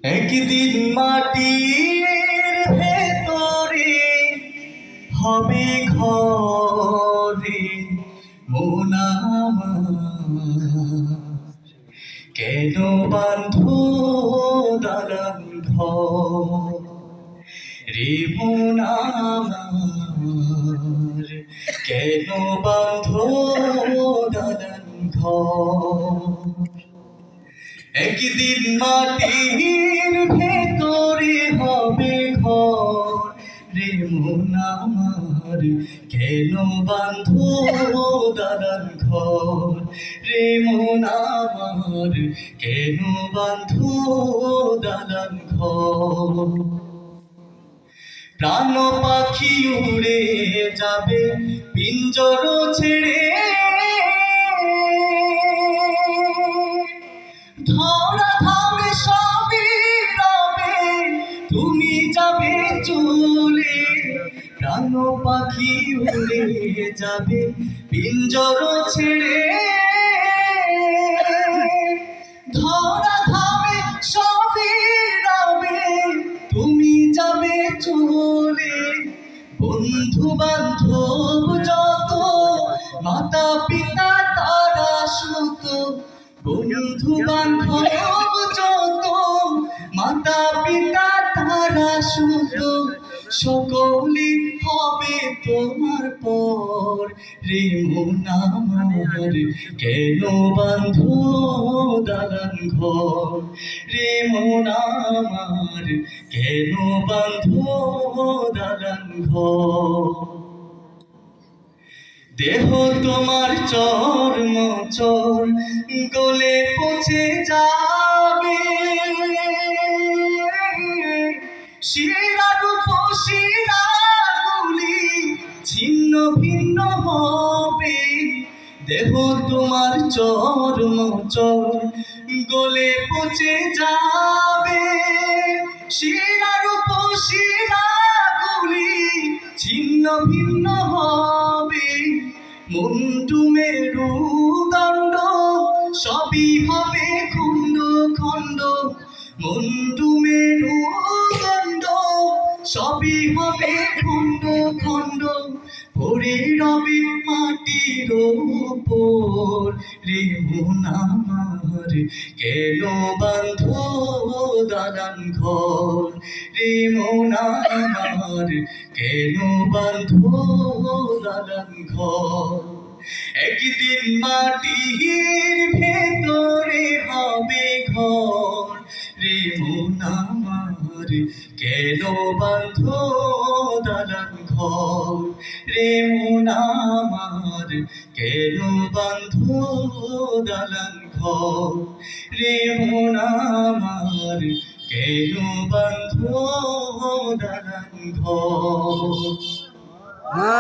একদিন মাটির ভেতরে হবে ঘরে মন আমার। কেন বাঁধো দালান ঘর রে মন আমার, কেন বাঁধো দালান ঘর। একদিন মাটির ভেতরে হবে ঘর রে মন আমার, কেন বাঁধো দালান ঘর রে মন আমার, কেন বাঁধো দালান ঘর। প্রাণ পাখি উড়ে যাবে পিঞ্জর ছেড়ে, ধরা ধামে সবই রবে তুমি যাবে চলে। প্রাণ পাখি উড়ে যাবে পিঞ্জর ছেড়ে, ধরা ধামে সবই রবে তুমি যাবে চলে। বন্ধু বান্ধব যত মাতা পিতা তারা সুত, বন্ধু বান্ধব যত মাতা পিতা তারা সুত, সকলে হবে তোমার পর রে মন আমার, কেন বাঁধো দালান ঘর রে মন আমার, কেন বাঁধো দালান ঘর। দেহ তোমার চর্ম চর গলে পচে যাবে, শিরার শিরাগুলি ছিন্ন ভিন্ন হবে। দেহ তোমার চর্ম চর গলে পচে যাবে, শিরার শিরাগুলি ছিন্ন ভিন্ন হবে। মুন্ডু মেরুদণ্ড সবই হবে খণ্ড খণ্ড, মুন্ডু মেরুদণ্ড সবই হবে খণ্ড খণ্ড, পড়ে রবে মাটির উপর রে মন আমার, কেন বাঁধো দালান ঘর রে মন আমার, কেন বাঁধো দালান ঘর। একদিন মাটির ভেতরে হবে ঘর রে মন আমার, কেন বাঁধো দালান ঘর রে মন আমার, কেন বাঁধো দালান ঘর রে মন আমার, কেন বাঁধো দালান ঘর।